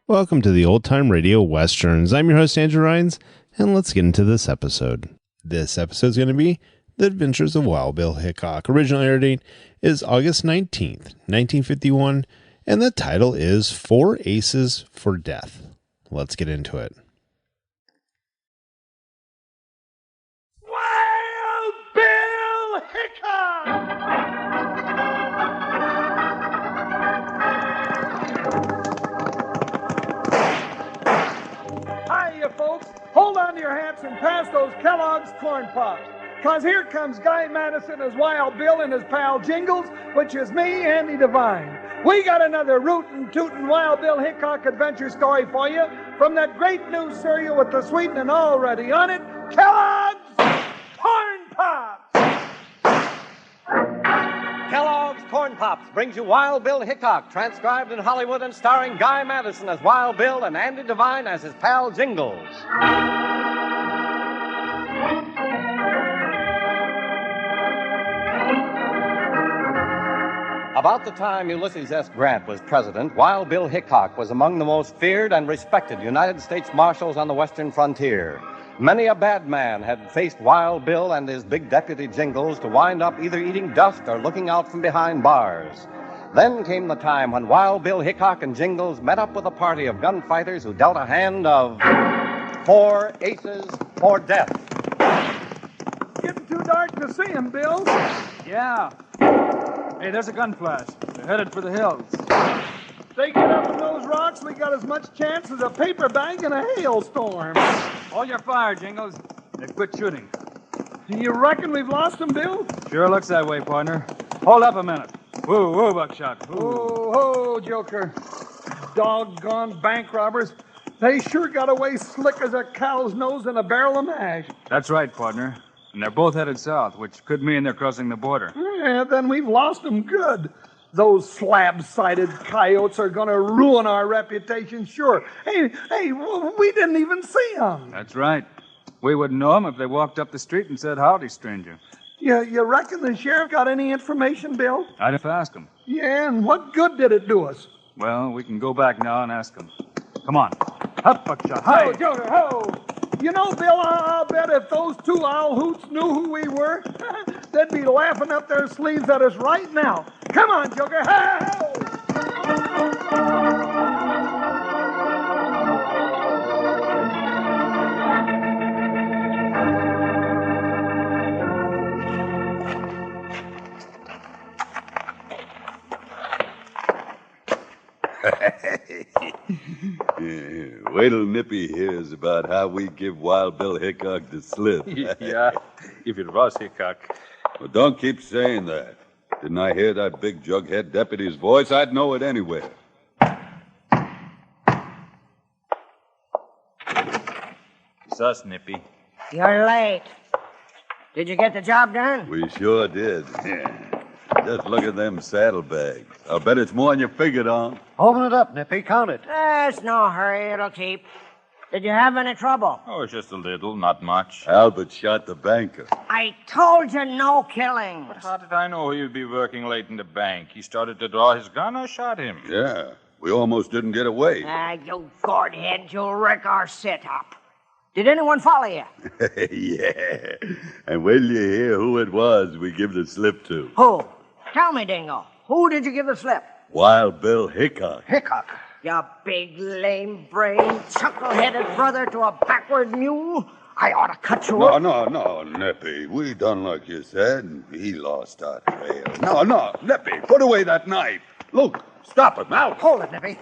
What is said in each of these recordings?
Welcome to the Old Time Radio Westerns. I'm your host, Andrew Rhines, and let's get into this episode. This episode is going to be The Adventures of Wild Bill Hickok. Original air date is August 19th, 1951, and the title is Four Aces for Death. Let's get into it. Wild Bill Hickok! Hiya, folks. Hold on to your hats and pass those Kellogg's Corn Pops. Because here comes Guy Madison as Wild Bill and his pal Jingles, which is me, Andy Devine. We got another rootin' tootin' Wild Bill Hickok adventure story for you from that great new cereal with the sweetening already on it, Kellogg's Corn Pops! Kellogg's Corn Pops brings you Wild Bill Hickok, transcribed in Hollywood and starring Guy Madison as Wild Bill and Andy Devine as his pal Jingles. About the time Ulysses S. Grant was president, Wild Bill Hickok was among the most feared and respected United States marshals on the western frontier. Many a bad man had faced Wild Bill and his big deputy Jingles to wind up either eating dust or looking out from behind bars. Then came the time when Wild Bill Hickok and Jingles met up with a party of gunfighters who dealt a hand of four aces for death. Getting too dark to see him, Bill. Yeah. Hey, there's a gun flash. They're headed for the hills. If they get up in those rocks, we got as much chance as a paper bag in a hailstorm. Hold your fire, Jingles. They've quit shooting. Do you reckon we've lost him, Bill? Sure looks that way, partner. Hold up a minute. Whoa, whoa, Buckshot. Whoa. Oh, Joker. Doggone bank robbers. They sure got away slick as a cow's nose in a barrel of mash. That's right, partner. And they're both headed south, which could mean they're crossing the border. Yeah, then we've lost them good. Those slab-sided coyotes are going to ruin our reputation, sure. Hey, we didn't even see them. That's right. We wouldn't know them if they walked up the street and said, "Howdy, stranger." You reckon the sheriff got any information, Bill? I'd have asked them. Yeah, and what good did it do us? Well, we can go back now and ask them. Come on. Up, Buckshot. Hi. Ho, Joker, ho! You know, Bill, I'll bet if those two owl hoots knew who we were, they'd be laughing up their sleeves at us right now. Come on, Joker, ho! Wait till Nippy hears about how we give Wild Bill Hickok the slip. Yeah, if it was Hickok. Well, don't keep saying that. Didn't I hear that big jughead deputy's voice? I'd know it anywhere. It's us, Nippy. You're late. Did you get the job done? We sure did. Just look at them saddlebags. I'll bet it's more than you figured on. Open it up, Nippy. Count it. There's no hurry. It'll keep. Did you have any trouble? Oh, it's just a little, not much. Albert shot the banker. I told you no killing. But how did I know he would be working late in the bank? He started to draw his gun, I shot him. Yeah, we almost didn't get away. You gourdhead, you'll wreck our setup. Did anyone follow you? Yeah. And wait till you hear who it was we give the slip to. Who? Tell me, Dingo. Who did you give the slip? Wild Bill Hickok. Hickok. You big, lame-brained, chuckle-headed brother to a backward mule. I ought to cut you up. No, Nippy. We done like you said, and he lost our trail. No, Nippy, put away that knife. Luke, stop him out. Hold it, Nippy.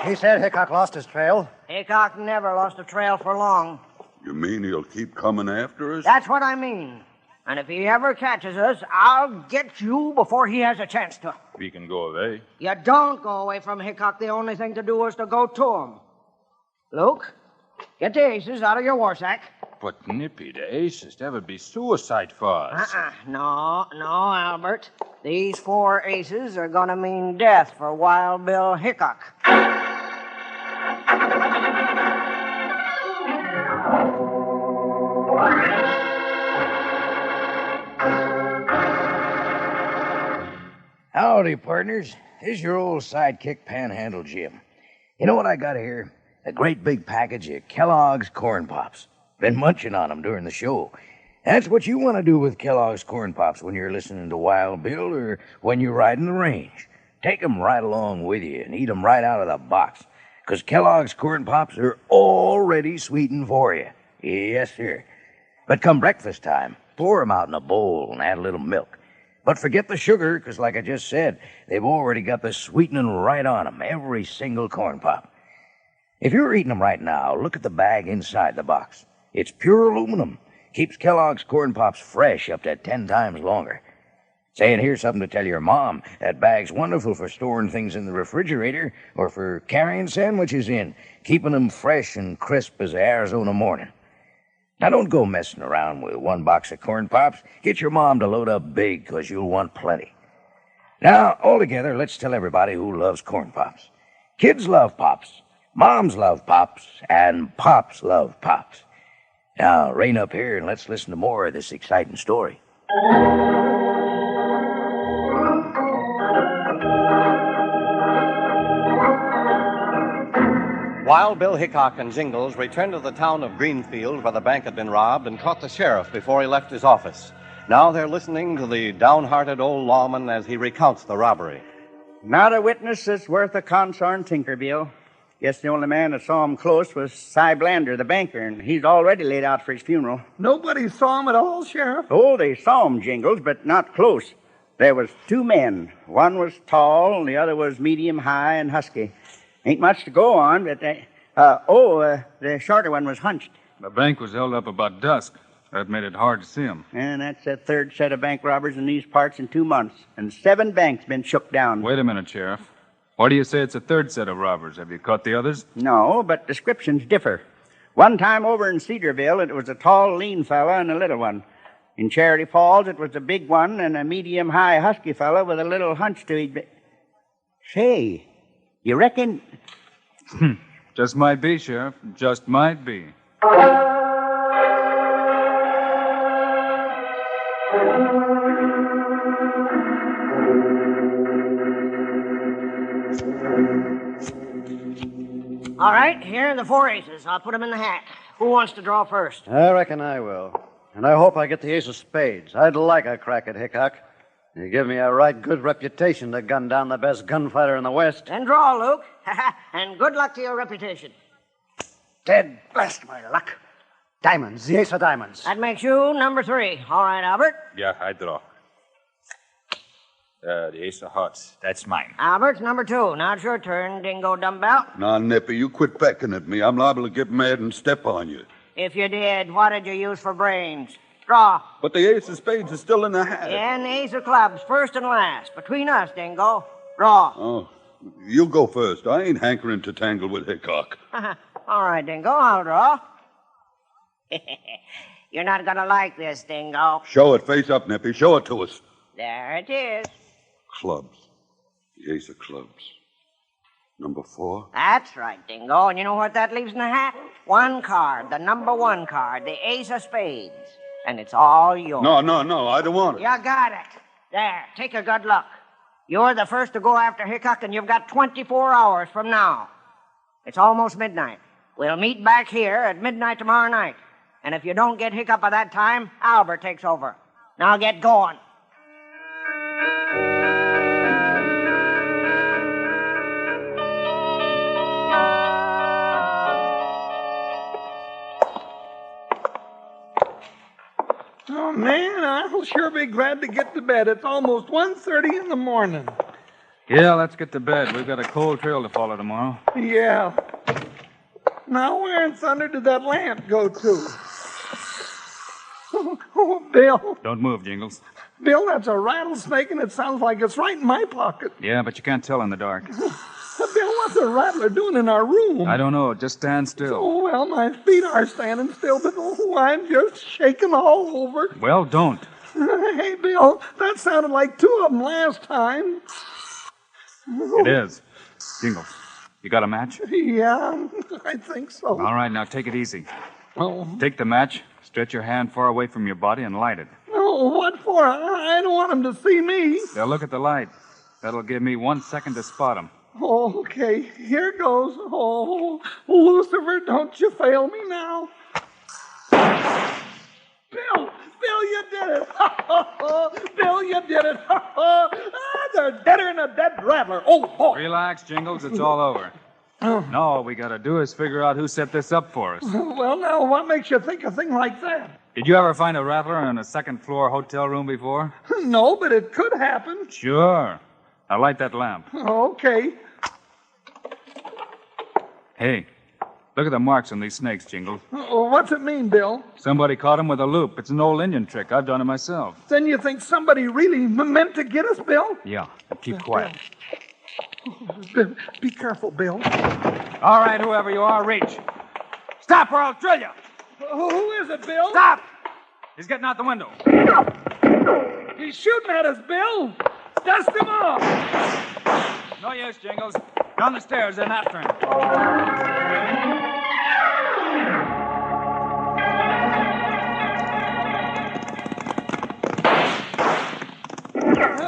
He said Hickok lost his trail. Hickok never lost a trail for long. You mean he'll keep coming after us? That's what I mean. And if he ever catches us, I'll get you before he has a chance to. We can go away. You don't go away from Hickok. The only thing to do is to go to him. Luke, get the aces out of your war sack. But, Nippy, the aces, that would be suicide for us. No, Albert. These four aces are going to mean death for Wild Bill Hickok. Howdy, partners. This is your old sidekick, Panhandle Jim. You know what I got here? A great big package of Kellogg's Corn Pops. Been munching on them during the show. That's what you want to do with Kellogg's Corn Pops when you're listening to Wild Bill or when you're riding the range. Take 'em right along with you and eat 'em right out of the box. 'Cause Kellogg's Corn Pops are already sweetened for you. Yes, sir. But come breakfast time, pour 'em out in a bowl and add a little milk. But forget the sugar, 'cause like I just said, they've already got the sweetening right on 'em, every single Corn Pop. If you're eating 'em right now, look at the bag inside the box. It's pure aluminum. Keeps Kellogg's Corn Pops fresh up to 10 times longer. Say, and here's something to tell your mom. That bag's wonderful for storing things in the refrigerator or for carrying sandwiches in, keeping 'em fresh and crisp as a Arizona morning. Now, don't go messing around with one box of Corn Pops. Get your mom to load up big, 'cause you'll want plenty. Now, all together, let's tell everybody who loves Corn Pops. Kids love Pops, moms love Pops, and Pops love Pops. Now, rein up here and let's listen to more of this exciting story. Wild Bill Hickok and Jingles returned to the town of Greenfield where the bank had been robbed and caught the sheriff before he left his office. Now they're listening to the downhearted old lawman as he recounts the robbery. Not a witness that's worth a consarn tinker, Bill. Guess the only man that saw him close was Cy Blander, the banker, and he's already laid out for his funeral. Nobody saw him at all, Sheriff? Oh, they saw him, Jingles, but not close. There was 2 men. One was tall, and the other was medium high and husky. Ain't much to go on, but the shorter one was hunched. The bank was held up about dusk. That made it hard to see him. And that's the 3rd set of bank robbers in these parts in 2 months, and 7 banks been shook down. Wait a minute, Sheriff. Why do you say it's a 3rd set of robbers? Have you caught the others? No, but descriptions differ. One time over in Cedarville, it was a tall, lean fella and a little one. In Charity Falls, it was a big one and a medium-high, husky fella with a little hunch to his... Say, you reckon... Just might be, Sheriff. Just might be. All right, here are the 4 aces. I'll put them in the hat. Who wants to draw first? I reckon I will. And I hope I get the ace of spades. I'd like a crack at Hickok. You give me a right good reputation to gun down the best gunfighter in the West. Then draw, Luke. And good luck to your reputation. Dead blast my luck. Diamonds, the ace of diamonds. That makes you number 3. All right, Albert. Yeah, I draw. The ace of hearts. That's mine. Albert's number 2. Now it's your turn, Dingo Dumbbell. Now, Nippy, you quit pecking at me. I'm liable to get mad and step on you. If you did, what did you use for brains? Draw. But the ace of spades is still in the hat. And the ace of clubs, first and last. Between us, Dingo. Draw. Oh, you go first. I ain't hankering to tangle with Hickok. All right, Dingo, I'll draw. You're not going to like this, Dingo. Show it. Face up, Nippy. Show it to us. There it is. Clubs. The ace of clubs. Number 4. That's right, Dingo. And you know what that leaves in the hat? 1 card, the number 1 card, the ace of spades. And it's all yours. No, I don't want it. You got it. There, take a good look. You're the first to go after Hickok, and you've got 24 hours from now. It's almost midnight. We'll meet back here at midnight tomorrow night. And if you don't get Hickok by that time, Albert takes over. Now get going. Oh, man, I'll sure be glad to get to bed. It's almost 1:30 in the morning. Yeah, let's get to bed. We've got a cold trail to follow tomorrow. Yeah. Now, where in thunder did that lamp go to? Oh, Bill. Don't move, Jingles. Bill, that's a rattlesnake, and it sounds like it's right in my pocket. Yeah, but you can't tell in the dark. Bill, what's a rattler doing in our room? I don't know. Just stand still. Oh, well, my feet are standing still, but I'm just shaking all over. Well, don't. Hey, Bill, that sounded like 2 of them last time. It is. Jingles, you got a match? Yeah, I think so. All right, now take it easy. Oh. Take the match, stretch your hand far away from your body, and light it. Oh, what for? I don't want them to see me. They'll look at the light. That'll give me 1 second to spot them. Okay, here goes. Oh, Lucifer, don't you fail me now. Bill, you did it. Bill, you did it. They're deader than a dead rattler. Oh, boy. Relax, Jingles. It's all over. No, all we gotta do is figure out who set this up for us. Well, now, what makes you think a thing like that? Did you ever find a rattler in a second-floor hotel room before? No, but it could happen. Sure. Now light that lamp. Okay. Hey, look at the marks on these snakes, Jingles. What's it mean, Bill? Somebody caught him with a loop. It's an old Indian trick. I've done it myself. Then you think somebody really meant to get us, Bill? Yeah, but keep quiet. Be careful, Bill. All right, whoever you are, reach. Stop or I'll drill you. Who is it, Bill? Stop! He's getting out the window. He's shooting at us, Bill. Dust him off. No use, Jingles. Down the stairs and after him.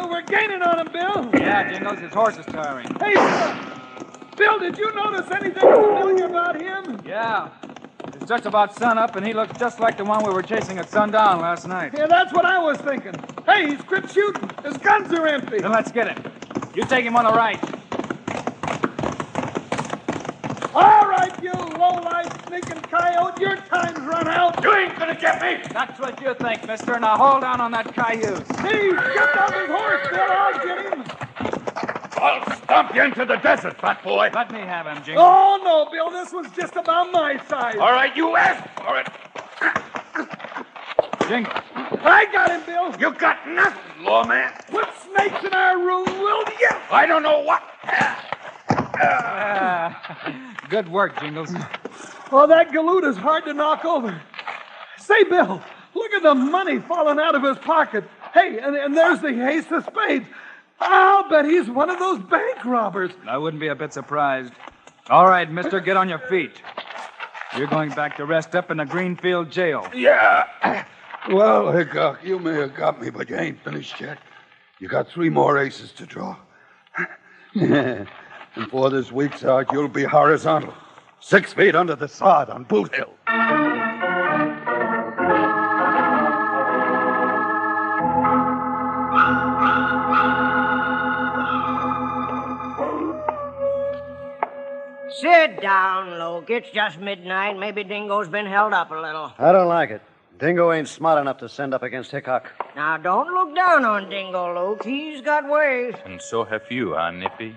We're gaining on him, Bill. Yeah, Jingles, his horse is tiring. Hey, Bill, did you notice anything familiar about him? Yeah. It's just about sunup, and he looks just like the one we were chasing at sundown last night. Yeah, that's what I was thinking. Hey, he's quit shooting. His guns are empty. Then let's get him. You take him on the right. All right, you low-life sneaking coyote, your time's run out. You ain't gonna get me! That's what you think, mister. Now hold down on that cayuse. He jumped off his horse, Bill. I'll get him. I'll stomp you into the desert, fat boy. Let me have him, Jingles. Oh, no, Bill. This was just about my size. All right, you asked for it. Jingles. I got him, Bill. You got nothing, lawman. Put snakes in our room, will you? I don't know what. Good work, Jingles. Oh, that galoot is hard to knock over. Say, Bill, look at the money falling out of his pocket. Hey, and there's the ace of spades. I'll bet he's one of those bank robbers. I wouldn't be a bit surprised. All right, mister, get on your feet. You're going back to rest up in the Greenfield jail. Yeah. Well, Hickok, you may have got me, but you ain't finished yet. You got 3 more aces to draw. And before this week's out, you'll be horizontal. 6 feet under the sod on Boot Hill. Sit down, Luke. It's just midnight. Maybe Dingo's been held up a little. I don't like it. Dingo ain't smart enough to send up against Hickok. Now, don't look down on Dingo, Luke. He's got ways. And so have you, huh, Nippy?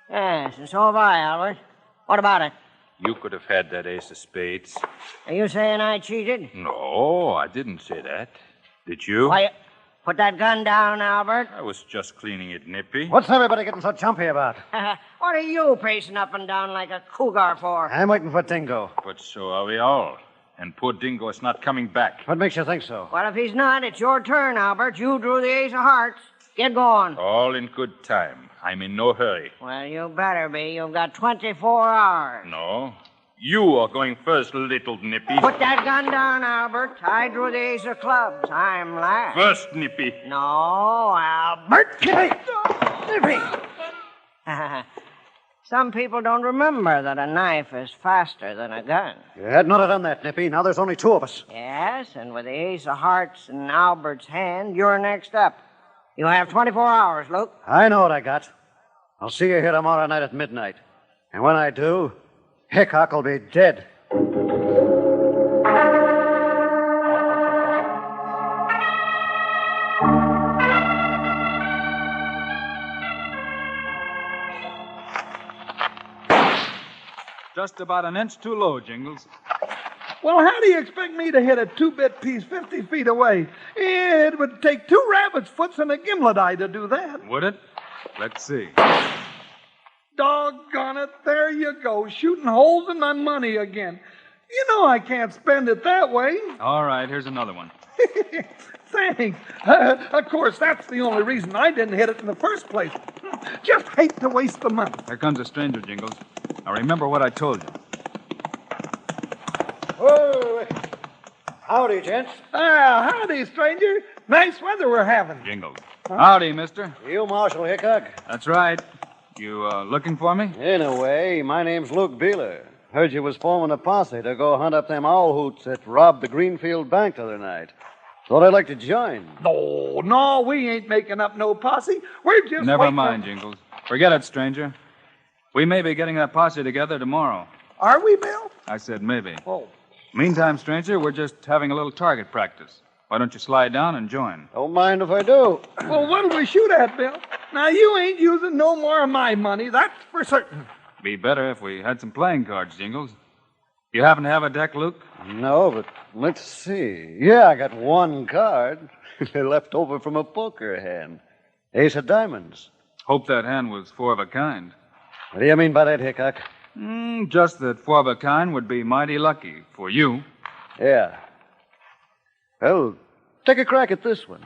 Yes, and so have I, Albert. What about it? You could have had that ace of spades. Are you saying I cheated? No, I didn't say that. Did you? Why, put that gun down, Albert. I was just cleaning it, Nippy. What's everybody getting so jumpy about? What are you pacing up and down like a cougar for? I'm waiting for Dingo. But so are we all. And poor Dingo is not coming back. What makes you think so? Well, if he's not, it's your turn, Albert. You drew the ace of hearts. Get going. All in good time. I'm in no hurry. Well, you better be. You've got 24 hours. No. You are going first, little Nippy. Put that gun down, Albert. I drew the ace of clubs. I'm last. First, Nippy. No, Albert. Nippy. Some people don't remember that a knife is faster than a gun. You had not have done that, Nippy. Now there's only 2 of us. Yes, and with the ace of hearts in Albert's hand, you're next up. You have 24 hours, Luke. I know what I got. I'll see you here tomorrow night at midnight. And when I do, Hickok will be dead. Just about an inch too low, Jingles. Well, how do you expect me to hit a 2-bit piece 50 feet away? It would take 2 rabbit's foots and a gimlet eye to do that. Would it? Let's see. Doggone it, there you go, shooting holes in my money again. You know I can't spend it that way. All right, here's another one. Thanks. Of course, that's the only reason I didn't hit it in the first place. Just hate to waste the money. Here comes a stranger, Jingles. Now remember what I told you. Oh, howdy, gents. Howdy, stranger. Nice weather we're having. Jingles. Howdy, mister. You Marshal Hickok? That's right. You looking for me? In a way, my name's Luke Beeler. Heard you was forming a posse to go hunt up them owl hoots that robbed the Greenfield Bank the other night. Thought I'd like to join. No, we ain't making up no posse. We're just Never mind, Jingles. Forget it, stranger. We may be getting that posse together tomorrow. Are we, Bill? I said maybe. Oh. Meantime, stranger, we're just having a little target practice. Why don't you slide down and join? Don't mind if I do. Well, what'll we shoot at, Bill? Now, you ain't using no more of my money, that's for certain. Be better if we had some playing cards, Jingles. You happen to have a deck, Luke? No, but let's see. Yeah, I got one card. Left over from a poker hand. Ace of diamonds. Hope that hand was four of a kind. What do you mean by that, Hickok? Just that four of a kind would be mighty lucky for you. Yeah. Well, take a crack at this one.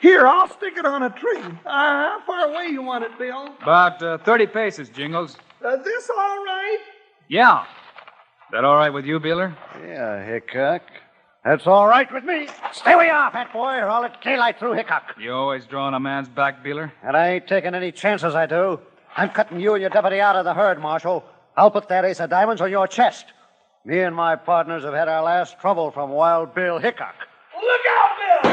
Here, I'll stick it on a tree. How far away you want it, Bill? About 30 paces, Jingles. This all right? Yeah. That all right with you, Beeler? Yeah, Hickok. That's all right with me. Stay where you are, fat boy, or I'll let daylight through Hickok. You always drawing a man's back, Beeler? And I ain't taking any chances, I do. I'm cutting you and your deputy out of the herd, Marshal. I'll put that ace of diamonds on your chest. Me and my partners have had our last trouble from Wild Bill Hickok. Look out, Bill!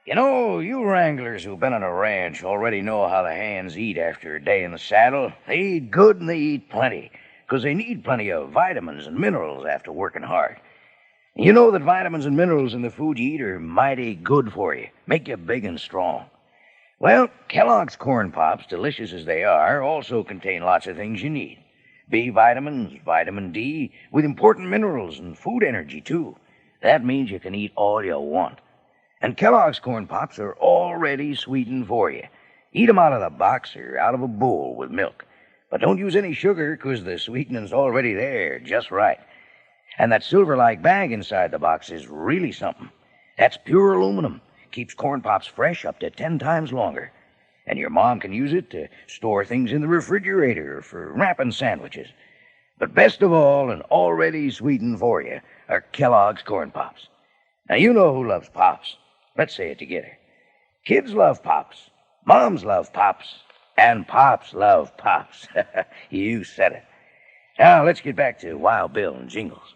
You know, you wranglers who've been on a ranch already know how the hands eat after a day in the saddle. They eat good and they eat plenty, because they need plenty of vitamins and minerals after working hard. You know that vitamins and minerals in the food you eat are mighty good for you, make you big and strong. Well, Kellogg's Corn Pops, delicious as they are, also contain lots of things you need. B vitamins, vitamin D, with important minerals and food energy, too. That means you can eat all you want. And Kellogg's Corn Pops are already sweetened for you. Eat 'em out of the box or out of a bowl with milk. But don't use any sugar, because the sweetening's already there, just right. And that silver-like bag inside the box is really something. That's pure aluminum. Keeps Corn Pops fresh up to 10 times longer. And your mom can use it to store things in the refrigerator for wrapping sandwiches. But best of all, and already sweetened for you, are Kellogg's Corn Pops. Now, you know who loves Pops. Let's say it together. Kids love Pops. Moms love Pops. And Pops love Pops. You said it. Now, let's get back to Wild Bill and Jingles.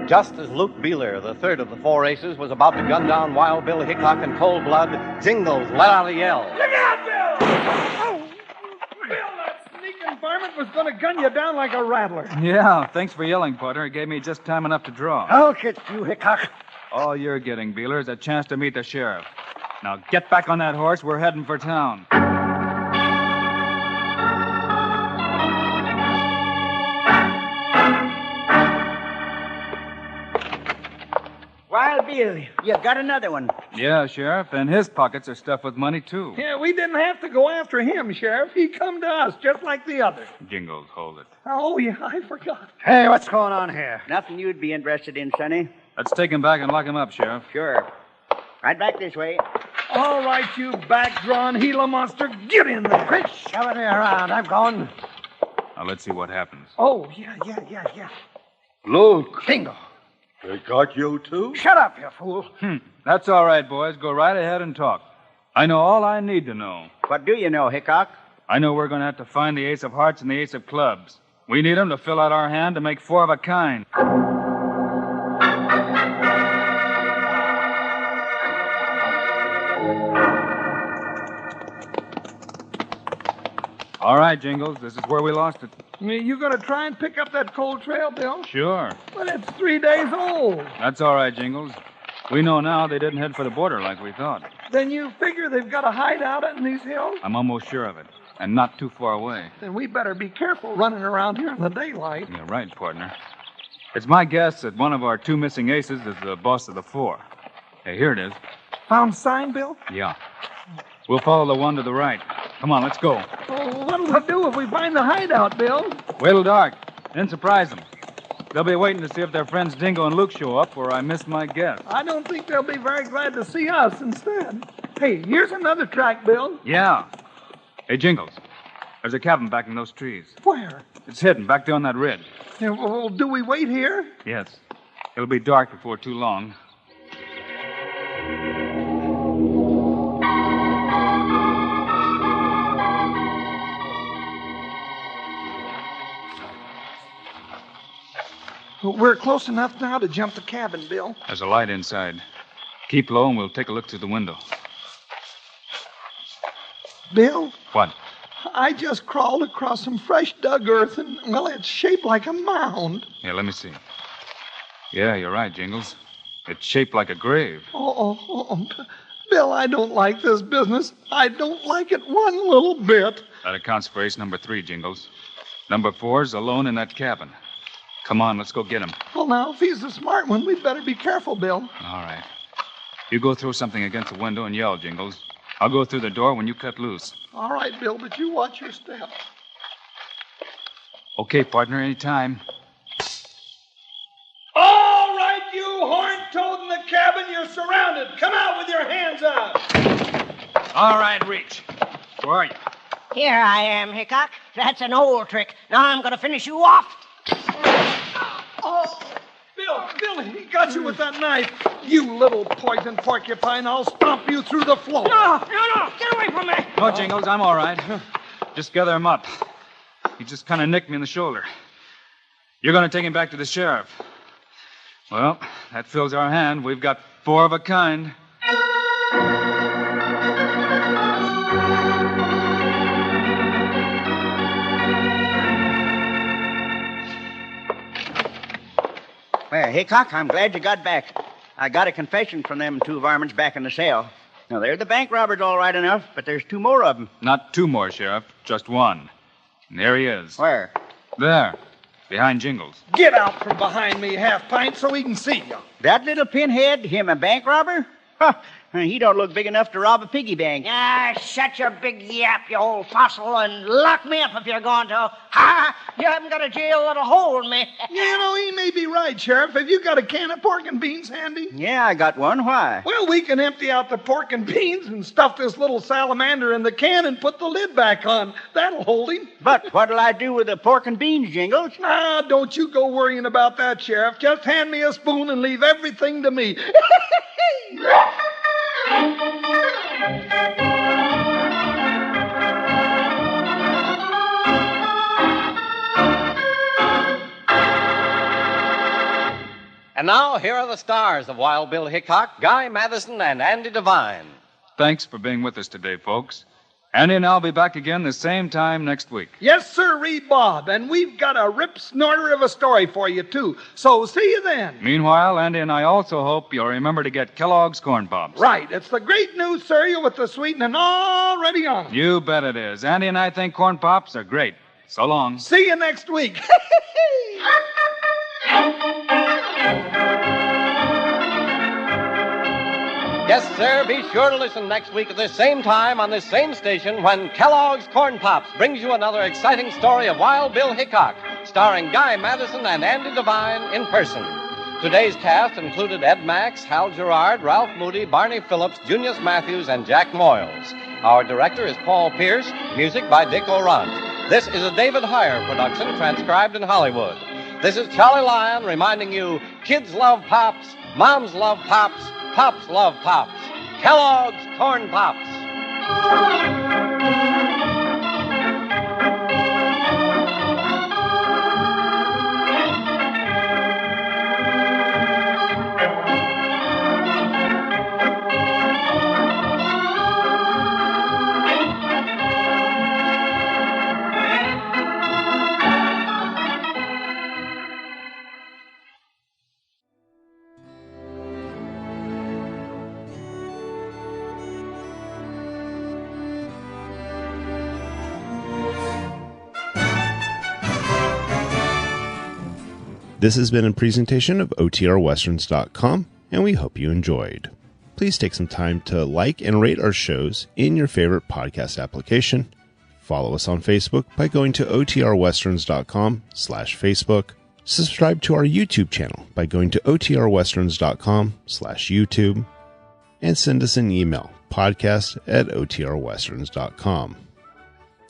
Just as Luke Beeler, the third of the four aces, was about to gun down Wild Bill Hickok in cold blood, Jingles let out a yell. Look out, Bill! Oh, Bill, that sneaking varmint was going to gun you down like a rattler. Yeah, thanks for yelling, partner. It gave me just time enough to draw. I'll get you, Hickok. All you're getting, Beeler, is a chance to meet the sheriff. Now get back on that horse. We're heading for town. Wild Bill, you got another one. Yeah, Sheriff, and his pockets are stuffed with money, too. Yeah, we didn't have to go after him, Sheriff. He come to us just like the other. Jingles, hold it. Oh, yeah, I forgot. Hey, what's going on here? Nothing you'd be interested in, Sonny. Let's take him back and lock him up, Sheriff. Sure. Right back this way. All right, you back-drawn Gila monster, get in there. Quit shoving me around. I'm going. Now, let's see what happens. Oh, yeah. Luke, Bingo. they got you, too? Shut up, you fool. That's all right, boys. Go right ahead and talk. I know all I need to know. What do you know, Hickok? I know we're going to have to find the ace of hearts and the ace of clubs. We need them to fill out our hand to make four of a kind. All right, Jingles, this is where we lost it. You going to try and pick up that cold trail, Bill? Sure. But it's 3 days old. That's all right, Jingles. We know now they didn't head for the border like we thought. Then you figure they've got a hideout in these hills? I'm almost sure of it, and not too far away. Then we better be careful running around here in the daylight. You're right, partner. It's my guess that one of our two missing aces is the boss of the four. Hey, here it is. Found sign, Bill? Yeah. We'll follow the one to the right. Come on, let's go. Oh, what'll we do if we find the hideout, Bill? Wait till dark, then surprise them. They'll be waiting to see if their friends Dingo and Luke show up, or I miss my guess. I don't think they'll be very glad to see us instead. Hey, here's another track, Bill. Yeah. Hey, Jingles. There's a cabin back in those trees. Where? It's hidden back there on that ridge. Yeah, well, do we wait here? Yes. It'll be dark before too long. We're close enough now to jump the cabin, Bill. There's a light inside. Keep low and we'll take a look through the window. Bill? What? I just crawled across some fresh dug earth and, well, it's shaped like a mound. Yeah, let me see. Yeah, you're right, Jingles. It's shaped like a grave. Oh, Bill, I don't like this business. I don't like it one little bit. That accounts for ace number 3, Jingles. Number 4's alone in that cabin. Come on, let's go get him. Well, now, if he's the smart one, we'd better be careful, Bill. All right. You go throw something against the window and yell, Jingles. I'll go through the door when you cut loose. All right, Bill, but you watch your step. Okay, partner, anytime. All right, you horn-toad in the cabin, you're surrounded. Come out with your hands up. All right, Reach. Where are you? Here I am, Hickok. That's an old trick. Now I'm going to finish you off. Oh, Bill, he got you with that knife. You little poison porcupine, I'll stomp you through the floor. No, get away from me. No, Jingles, I'm all right. Just gather him up. He just kind of nicked me in the shoulder. You're going to take him back to the sheriff. Well, that fills our hand. We've got 4 of a kind. Well, Hickok, I'm glad you got back. I got a confession from them 2 varmints back in the cell. Now, they're the bank robbers all right enough, but there's 2 more of them. Not 2 more, Sheriff. Just 1. And there he is. Where? There. Behind Jingles. Get out from behind me, half-pint, so we can see you. That little pinhead, him a bank robber? Huh. He don't look big enough to rob a piggy bank. Ah, shut your big yap, you old fossil, and lock me up if you're going to. Ha! You haven't got a jail that'll hold me. You know, he may be right, Sheriff. Have you got a can of pork and beans handy? Yeah, I got one. Why? Well, we can empty out the pork and beans and stuff this little salamander in the can and put the lid back on. That'll hold him. But what'll I do with the pork and beans, Jingles? Ah, don't you go worrying about that, Sheriff. Just hand me a spoon and leave everything to me. And now, here are the stars of Wild Bill Hickok, Guy Madison, and Andy Devine. Thanks for being with us today, folks. Andy and I'll be back again the same time next week. Yes, sir, Bob. And we've got a rip-snorter of a story for you, too. So see you then. Meanwhile, Andy and I also hope you'll remember to get Kellogg's Corn Pops. Right. It's the great new cereal with the sweetening already on it. You bet it is. Andy and I think Corn Pops are great. So long. See you next week. Yes, sir, be sure to listen next week at this same time on this same station when Kellogg's Corn Pops brings you another exciting story of Wild Bill Hickok, starring Guy Madison and Andy Devine in person. Today's cast included Ed Max, Hal Gerard, Ralph Moody, Barney Phillips, Junius Matthews, and Jack Moyles. Our director is Paul Pierce, music by Dick Orant. This is a David Heyer production transcribed in Hollywood. This is Charlie Lyon reminding you, kids love Pops, moms love Pops, Pops love Pops. Kellogg's Corn Pops. This has been a presentation of OTRWesterns.com, and we hope you enjoyed. Please take some time to like and rate our shows in your favorite podcast application. Follow us on Facebook by going to OTRWesterns.com/Facebook. Subscribe to our YouTube channel by going to OTRWesterns.com/YouTube. And send us an email, podcast@otrwesterns.com.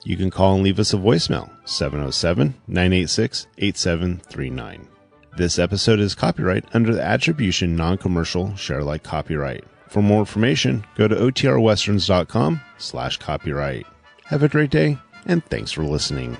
You can call and leave us a voicemail, 707-986-8739. This episode is copyright under the Attribution Non-Commercial Share Alike Copyright. For more information, go to otrwesterns.com/copyright. Have a great day, and thanks for listening.